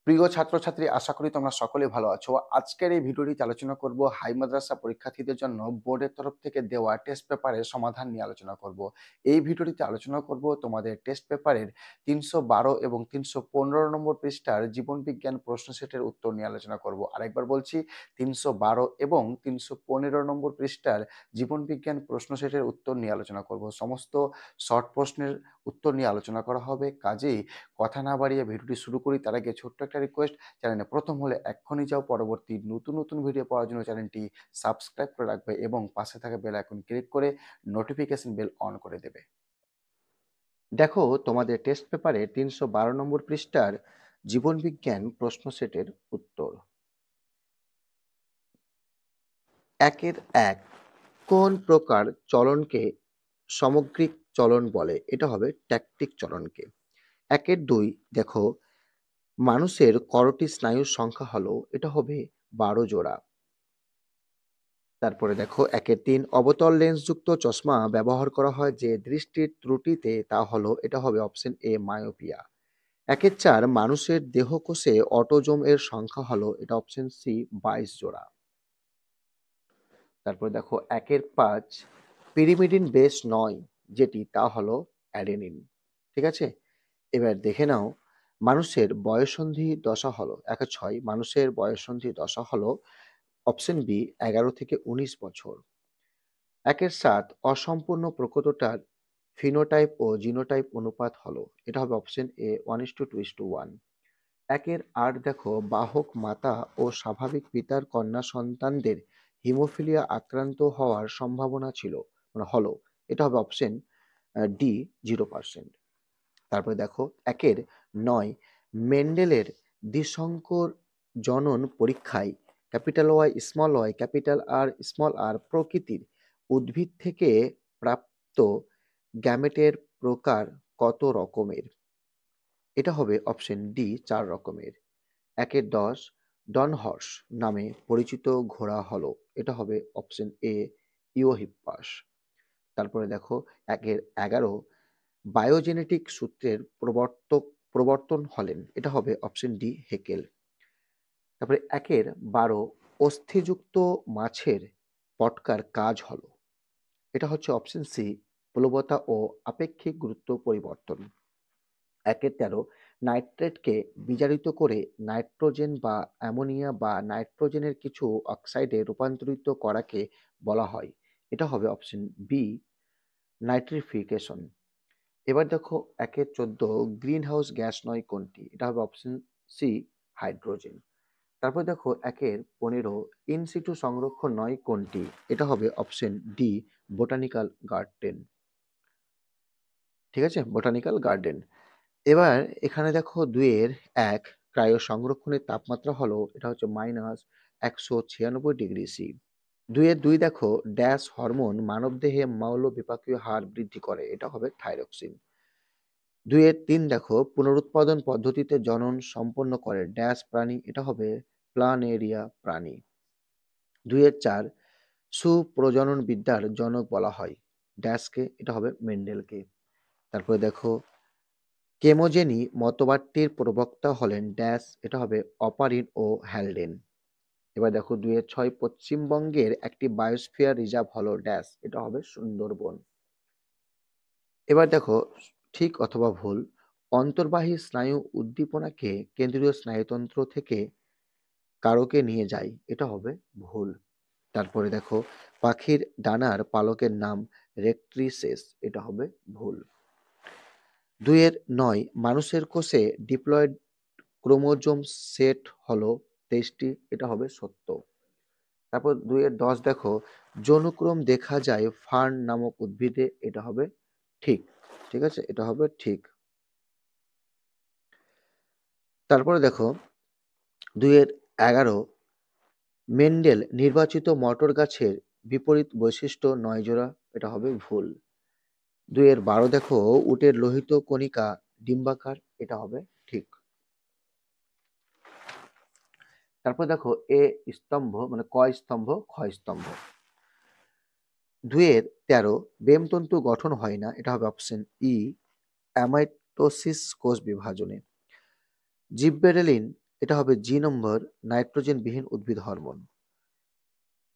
প্রিয় ছাত্রছাত্রী, আশা করি তোমরা সকলেই ভালো আছো। আজকের এই ভিডিওটিতে আলোচনা করব হাই মাদ্রাসা পরীক্ষার্থীদের জন্য বোর্ডের তরফ থেকে দেওয়া টেস্ট পেপারের সমাধান নিয়ে আলোচনা করব। এই ভিডিওটিতে আলোচনা করব তোমাদের টেস্ট পেপারের ৩১২ এবং ৩১৫ নম্বর পৃষ্ঠার জীবনবিজ্ঞান প্রশ্ন সেটের উত্তর নিয়ে আলোচনা করব। আরেকবার বলছি, ৩১২ এবং ৩১৫ নম্বর পৃষ্ঠার জীবনবিজ্ঞান প্রশ্ন সেটের উত্তর নিয়ে আলোচনা করব। সমস্ত শর্ট প্রশ্নের উত্তর নিয়ে আলোচনা করা হবে। কাজেই কথা না বাড়িয়ে ভিডিওটি শুরু করি। তার আগে ছোট্ট একটা রিকোয়েস্ট, চ্যানেলে প্রথম হলে এক্ষুনি যাও, পরবর্তী নতুন নতুন ভিডিও পাওয়ার জন্য চ্যানেলটি সাবস্ক্রাইব করে রাখবে এবং পাশে থাকা বেল আইকন ক্লিক করে নোটিফিকেশন বেল অন করে দেবে। দেখো, তোমাদের টেস্ট পেপারে ৩১২ নম্বর পৃষ্ঠার জীবনবিজ্ঞান প্রশ্ন সেটের উত্তর। ১-১ কোন প্রকার চলনকে সামগ্রিক চলন বলে? এটা হবে ট্যাকটিক চলনকে। ১-২ দেখো, মানুষের করোটি স্নায়ুর সংখ্যা হলো, এটা হবে ১২ জোড়া। তারপরে দেখো ১-৩ অবতল লেন্সযুক্ত চশমা ব্যবহার করা হয় যে দৃষ্টির ত্রুটিতে, তা হলো, এটা হবে অপশন এ মায়োপিয়া। ১-৪ মানুষের দেহকোষে অটোজোম এর সংখ্যা হলো, এটা অপশন সি ২২ জোড়া। তারপরে দেখো ১-৫ পিরিমিডিন বেস নয় যেটি, তা হলো অ্যাডেনিন। ঠিক আছে, এবার দেখে নাও মানুষের বয়ঃসন্ধি দশা হলো। ১-৬ মানুষের বয়ঃসন্ধি দশা হলো অপশন বি ১১ থেকে ১৯ বছর। ১-৭ অসম্পূর্ণ প্রকৃতটার ফিনোটাইপ ও জিনোটাইপ অনুপাত হলো, এটা হবে অপশন এ 1:2:1। ১-৮ দেখো, বাহক মাতা ও স্বাভাবিক পিতার কন্যা সন্তানদের হিমোফিলিয়া আক্রান্ত হওয়ার সম্ভাবনা ছিল, মানে হলো, এটা হবে অপশন ডি 0%। তারপরে দেখো ১-৯ মেন্ডেলের দ্বিসংকর জনন পরীক্ষায় ওয়াই স্মল আর প্রকৃতির উদ্ভিদ থেকে প্রাপ্ত গ্যামেটের প্রকার কত রকমের? এটা হবে অপশন ডি ৪ রকমের। ১-১০ ডনহর্স নামে পরিচিত ঘোড়া হলো, এটা হবে অপশন এ ইওহিপ্পাস। তারপরে দেখো ১-১১ বায়োজেনেটিক সূত্রের প্রবর্তন হলেন, এটা হবে অপশন ডি হেকেল। তারপরে ১-১২ অস্থিযুক্ত মাছের পটকার কাজ হলো, এটা হচ্ছে অপশন সি প্লবতা ও আপেক্ষিক গুরুত্ব পরিবর্তন। ১-১৩ নাইট্রেটকে বিজারিত করে নাইট্রোজেন বা অ্যামোনিয়া বা নাইট্রোজেনের কিছু অক্সাইডে রূপান্তরিত করাকে বলা হয়, এটা হবে অপশন বি নাইট্রিফিকেশন। এবার দেখো ১-১৪ গ্রিন হাউস গ্যাস নয় কোনটি? এটা হবে অপশন সি হাইড্রোজেন। তারপর দেখো ১-১৫ ইনসিটু সংরক্ষণ নয় কোনটি? এটা হবে অপশন ডি বোটানিক্যাল গার্ডেন। ঠিক আছে, বোটানিক্যাল গার্ডেন। এবার এখানে দেখো ২-১ ক্রায়ো সংরক্ষণের তাপমাত্রা হলো, এটা হচ্ছে -১৯৬ ডিগ্রি সি। ২-২ দেখো, ড্যাশ হরমোন মানবদেহে মৌল বিপাকীয় হার বৃদ্ধি করে, এটা হবে থাইরক্সিন। ২-৩ দেখো, পুনরুৎপাদন পদ্ধতিতে জনন সম্পন্ন করে ড্যাশ প্রাণী, এটা হবে প্লানেরিয়া প্রাণী। ২-৪ সুপ্রজনন বিদ্যার জনক বলা হয় ড্যাশকে, এটা হবে মেন্ডেলকে। তারপরে দেখো কেমোজেনি মতবাদটির প্রবক্তা হলেন ড্যাশ, এটা হবে অপারিন ও হ্যালডেন। এবার দেখো ২-৬ পশ্চিমবঙ্গের একটি বায়োস্ফিয়ার রিজার্ভ হলো ড্যাশ, এটা হবে সুন্দরবন। এবার দেখো ঠিক অথবা ভুল, অন্তর্বাহী স্নায়ু উদ্দীপনাকে কেন্দ্রীয় স্নায়ুতন্ত্র থেকে কারকে নিয়ে যায়, এটা হবে ভুল। তারপরে দেখো পাখির ডানার পালকের নাম রেক্ট্রিসেস, এটা হবে ভুল। ২-৯ মানুষের কোষে ডিপ্লয়েড ক্রোমোজোম সেট হলো ২৩টি, এটা হবে সত্য। তারপর ২-১০ দেখো যৌনক্রম দেখা যায় ফার্ন নামক উদ্ভিদে, এটা হবে ঠিক। ঠিক আছে, এটা হবে ঠিক। তারপরে দেখো ২-১১ মেন্ডেল নির্বাচিত মটর গাছের বিপরীত বৈশিষ্ট্য ৯ জোড়া, এটা হবে ভুল। ২-১২ দেখো উটের লোহিত কণিকা ডিম্বাকার, এটা হবে ঠিক। তারপর দেখো এ স্তম্ভ মানে ক স্তম্ভ খ স্তম্ভ। ২-১৩ বেমতন্তু গঠন হয় না, এটা হবে অপশন ই অ্যামাইটোসিস কোষ বিভাজনে। জিববেরেলিন এটা হবে জি নম্বর, নাইট্রোজেনবিহীন উদ্ভিদ হরমোন।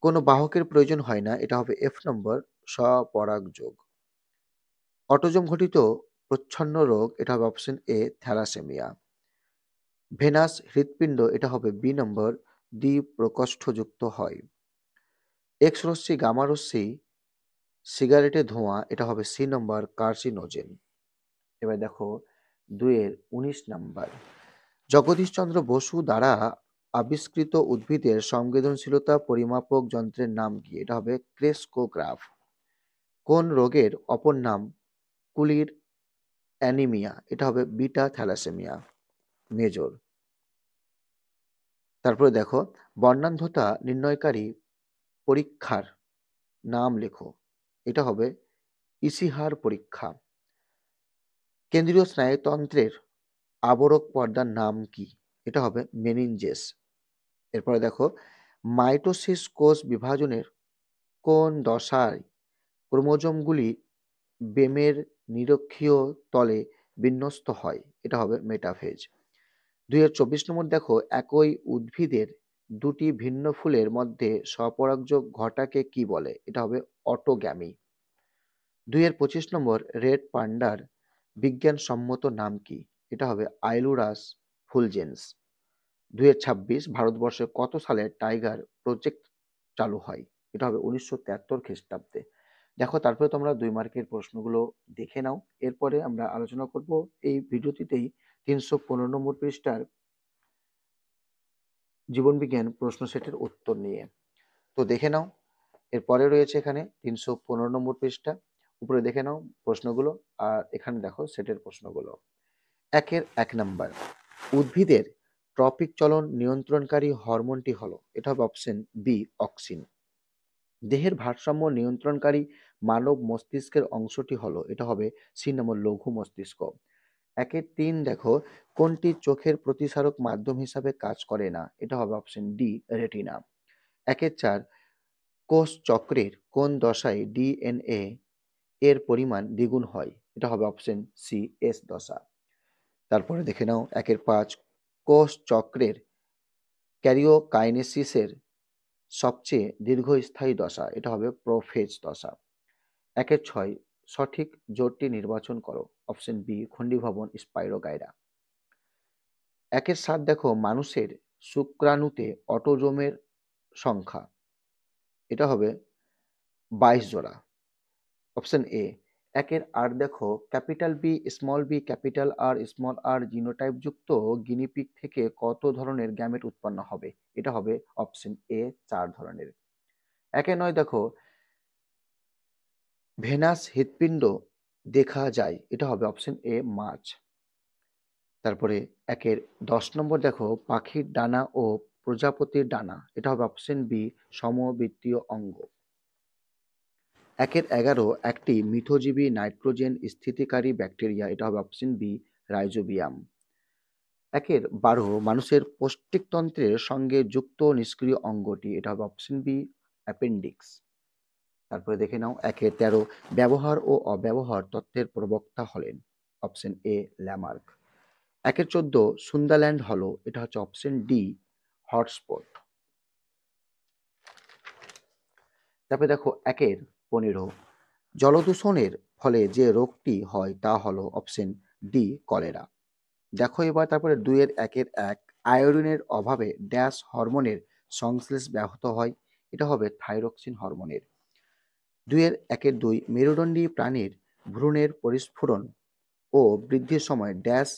কোনো বাহকের প্রয়োজন হয় না, এটা হবে এফ নম্বর, স্বপরাগযোগ। অটোজম ঘটিত প্রচ্ছন্ন রোগ, এটা হবে অপশন এ, থ্যালাসেমিয়া। ভেনাস হৃৎপিণ্ড, এটা হবে বি নম্বর, দ্বিপ্রকোষ্ঠযুক্ত হয়। এক্স রশ্মি, গামা রশ্মি, সিগারেটের ধোঁয়া, এটা হবে সি নম্বর, কার্সিনোজেন। এবার দেখো 2-19 নাম্বার, জগদীশচন্দ্র বসু দ্বারা আবিষ্কৃত উদ্ভিদের সংবেদনশীলতা পরিমাপক যন্ত্রের নাম কি? এটা হবে ক্রেস্কোগ্রাফ। কোন রোগের অপর নাম কুলির অ্যানিমিয়া? এটা হবে বিটা থ্যালাসেমিয়া মেজর। তারপরে দেখো বর্ণান্ধতা নির্ণয়কারী পরীক্ষার নাম লেখো। এটা হবে ইসিহার পরীক্ষা। কেন্দ্রীয় স্নায়ুতন্ত্রের আবরক পর্দার নাম কি? এটা হবে মেনিনজেস। এরপরে দেখো মাইটোসিস কোষ বিভাজনের কোন দশায় ক্রোমোজোমগুলি বেমের নিরক্ষীয় তলে বিন্যস্ত হয়? এটা হবে মেটাফেজ। 2-24 নম্বর দেখো একই উদ্ভিদের দুটি ভিন্ন ফুলের মধ্যে স্বপরাগযোগ ঘটাকে কি বলে? এটা হবে অটোগ্যামি। 2-25 নম্বর রেড পান্ডার বিজ্ঞানসম্মত নাম কি? এটা হবে আইলুরাস ফুলজেন্স। 2-26 ভারতবর্ষে কত সালে টাইগার প্রজেক্ট চালু হয়? এটা হবে 1973 খ্রিস্টাব্দে। দেখো তারপরে তোমরা 2 মার্কের প্রশ্নগুলো দেখে নাও। এরপরে আমরা আলোচনা করব এই ভিডিওটিতেই 315 নম্বর পৃষ্ঠার জীবনবিজ্ঞান প্রশ্ন সেটের উত্তর নিয়ে। তো দেখে নাও। এরপরে রয়েছে এখানে 315 নম্বর পৃষ্ঠা। উপরে দেখে নাও প্রশ্নগুলো, আর এখানে দেখো সেটের প্রশ্নগুলো। 1 নাম্বার, উদ্ভিদের ট্রপিক চলন নিয়ন্ত্রণকারী হরমোনটি হলো, এটা হবে অপশন বি, অক্সিন। দেহের ভারসাম্য নিয়ন্ত্রণকারী মানব মস্তিষ্কের অংশটি হলো, এটা হবে সি নম্বর, লঘু মস্তিষ্ক। 3 দেখো কোনটি চোখের প্রতিসারক মাধ্যম হিসাবে কাজ করে না? এটা হবে অপশন ডি, রেটিনা। 4 কোষ চক্রের কোন দশায় ডিএনএ এর পরিমাণ দ্বিগুণ হয়? এটা হবে অপশন সি, এস দশা। তারপরে দেখে নাও 5 কোষ চক্রের ক্যারিওকাইনেসিসের সবচেয়ে দীর্ঘস্থায়ী দশা, এটা হবে প্রোফেজ দশা। 6 সঠিক জোটটি নির্বাচন করো, অপশন বি, খণ্ডীভবন স্পাইরোগাইরা। 7 দেখো মানুষের শুক্রাণুতে অটোজোমের সংখ্যা, এটা হবে 22 জোড়া, অপশন এ। 8 দেখো capital B capital R small R genotype যুক্ত গিনিপিগ থেকে কত ধরনের গ্যামেট উৎপন্ন হবে? এটা হবে অপশন এ, 4 ধরনের। 9 দেখো ভেনাস হৃৎপিণ্ড দেখা যায়, এটা হবে অপশন এ, মাছ। তারপরে 10 নম্বর দেখো পাখির ডানা ও প্রজাপতির ডানা, এটা হবে অপশন বি, সমবৃত্তীয় অঙ্গ। 11 একটি মিথজীবী নাইট্রোজেন স্থিতিকারী ব্যাকটেরিয়া, এটা হবে অপশন বি, রাইজোবিয়াম। 12 মানুষের পৌষ্টিকতন্ত্রের সঙ্গে যুক্ত নিষ্ক্রিয় অঙ্গটি, এটা হবে অপশন বি, অ্যাপেন্ডিক্স। তারপরে দেখে নাও 13 ব্যবহার ও অব্যবহার তত্ত্বের প্রবক্তা হলেন, অপশন এ, ল্যামার্ক। 14 সুন্দারল্যান্ড হলো, এটা হচ্ছে অপশন ডি, হটস্পট। তারপরে দেখো 15 জলদূষণের ফলে যে রোগটি হয় তা হলো অপশন ডি, কলেরা। দেখো এবার তারপরে 2-1 আয়োডিনের অভাবে ড্যাশ হরমোনের সংশ্লেষ ব্যাহত হয়, এটা হবে থাইরক্সিন হরমোনের। 2-2 মেরুদণ্ডী প্রাণীর ভ্রূণের পরিস্ফুরণ ও বৃদ্ধির সময় ড্যাশ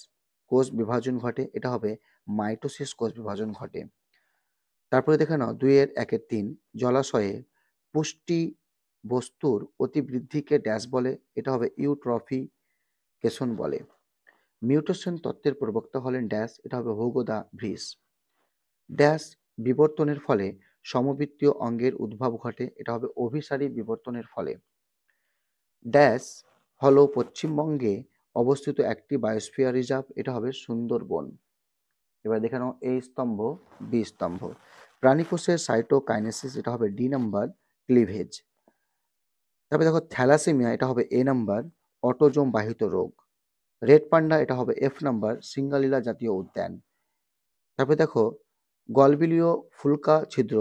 কোষ বিভাজন ঘটে, এটা হবে মাইটোসিস কোষ বিভাজন ঘটে। তারপরে দেখে নাও 2-3 জলাশয়ে পুষ্টি বস্তুর অতিবৃদ্ধিকে ড্যাশ বলে, এটা হবে ইউট্রফিকেশন বলে। মিউটেশন তত্ত্বের প্রবক্তা হলেন ড্যাশ, এটা হবে হুগো দা ভ্রিস। ড্যাশ বিবর্তনের ফলে সমবৃত্তীয় অঙ্গের উদ্ভব ঘটে, এটা হবে অভিসারী বিবর্তনের ফলে। ড্যাশ হলো পশ্চিমবঙ্গে অবস্থিত একটি বায়োস্ফিয়ার রিজার্ভ, এটা হবে সুন্দরবন। এবার দেখে নাও এ স্তম্ভ, বি স্তম্ভ। প্রাণীকোষের সাইটোকাইনেসিস, এটা হবে ডি নাম্বার, ক্লিভেজ। তারপরে দেখো থ্যালাসেমিয়া, এটা হবে এ নাম্বার, অটোজোম বাহিত রোগ। রেড পান্ডা, এটা হবে এফ নাম্বার, সিঙ্গালিলা জাতীয় উদ্যান। তারপরে দেখো গলবিলীয় ফুলকা ছিদ্র,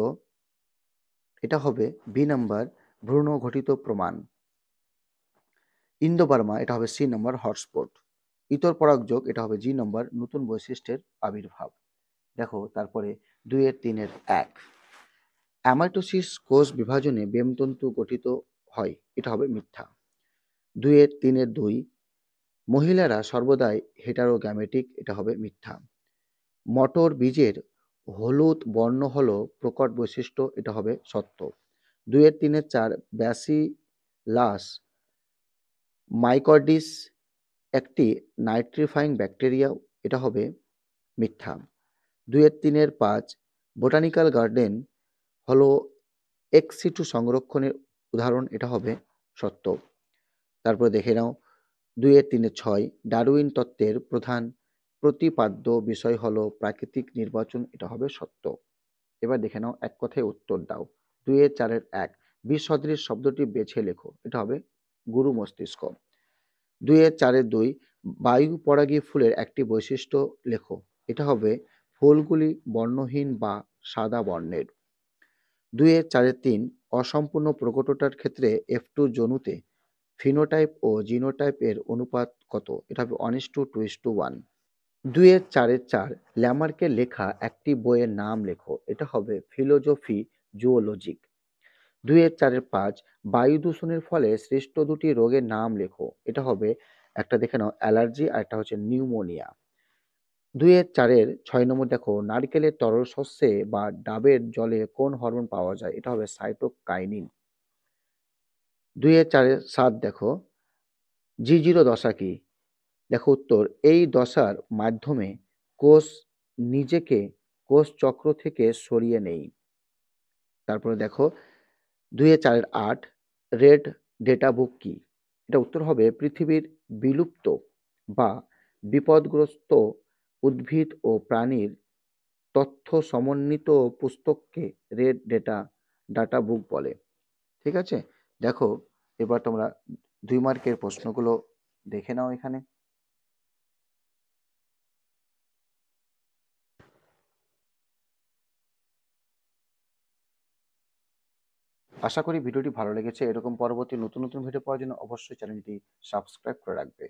এটা হবে বি নাম্বার ভ্রূণ ঘটিত প্রমাণ। ইন্দো বার্মা, এটা হবে সি নাম্বার হটস্পট। ইতর পরাগযোগ, এটা হবে জি নাম্বার নতুন বৈশিষ্ট্যের আবির্ভাব। দেখো তারপরে 2-3-1, অ্যামাইটোসিস কোষ বিভাজনে বেমতন্তু গঠিত হয়, এটা হবে মিথ্যা। 2-3-2, মহিলারা সর্বদাই হেটারোগ্যামেটিক, এটা হবে মিথ্যা। মটর বীজের হলুদ বর্ণ হলো প্রকট বৈশিষ্ট্য, এটা হবে সত্য। 2-3-4, ব্যাসিলাস মাইকর্ডিস একটি নাইট্রিফাইং ব্যাকটেরিয়া, এটা হবে মিথ্যা। 2-3-5, বোটানিক্যাল গার্ডেন হলো এক্স সিটু সংরক্ষণের উদাহরণ, এটা হবে সত্য। তারপরে দেখে নাও 2-3-6, ডারউইন তত্ত্বের প্রধান প্রতিপাদ্য বিষয় হলো প্রাকৃতিক নির্বাচন, এটা হবে সত্য। এবার দেখে নাও এক কথায় উত্তর দাও। 2-4-1, বিসদৃশ শব্দটি বেছে লেখো, এটা হবে গুরু মস্তিষ্ক। 2-4-2, বায়ু পরাগী ফুলের একটি বৈশিষ্ট্য লেখো, এটা হবে ফুলগুলি বর্ণহীন বা সাদা বর্ণের। 2-4-3, অসম্পূর্ণ প্রকটতার ক্ষেত্রে F2 জনুতে ফিনোটাইপ ও জিনোটাইপ এর অনুপাত কত, এটা হবে 1:2:1। 2-4-4, ল্যামার্কের লেখা একটি বইয়ের নাম লেখো, এটা হবে ফিলোজফি জুওলজিক। 2-4-5, বায়ু দূষণের ফলে সৃষ্ট দুটি রোগের নাম লেখো, এটা হবে একটা দেখে নাও অ্যালার্জি আর একটা হচ্ছে নিউমোনিয়া। 2-4-6 নম্বর দেখো, নারকেলের তরল শস্যে বা ডাবের জলে কোন হরমোন পাওয়া যায়, এটা হবে সাইটোকাইনিন। 2-4-7 দেখো, জি0 দশা কি? দেখো উত্তর, এই দশার মাধ্যমে কোষ নিজেকে কোষ চক্র থেকে সরিয়ে নেই। তারপরে দেখো 2-4-8, রেড ডেটা বুক কি? এটা উত্তর হবে পৃথিবীর বিলুপ্ত বা বিপদগ্রস্ত উদ্ভিদ ও প্রাণীর তথ্য সমন্বিত পুস্তককে রেড ডাটা বুক বলে। ঠিক আছে, দেখো এবার তোমরা 2 মার্কের প্রশ্নগুলো দেখে নাও এখানে। আশা করি ভিডিওটি ভালো লেগেছে। এরকম পরবর্তী নতুন নতুন ভিডিও পাওয়ার জন্য অবশ্যই চ্যানেলটি সাবস্ক্রাইব করে রাখবে।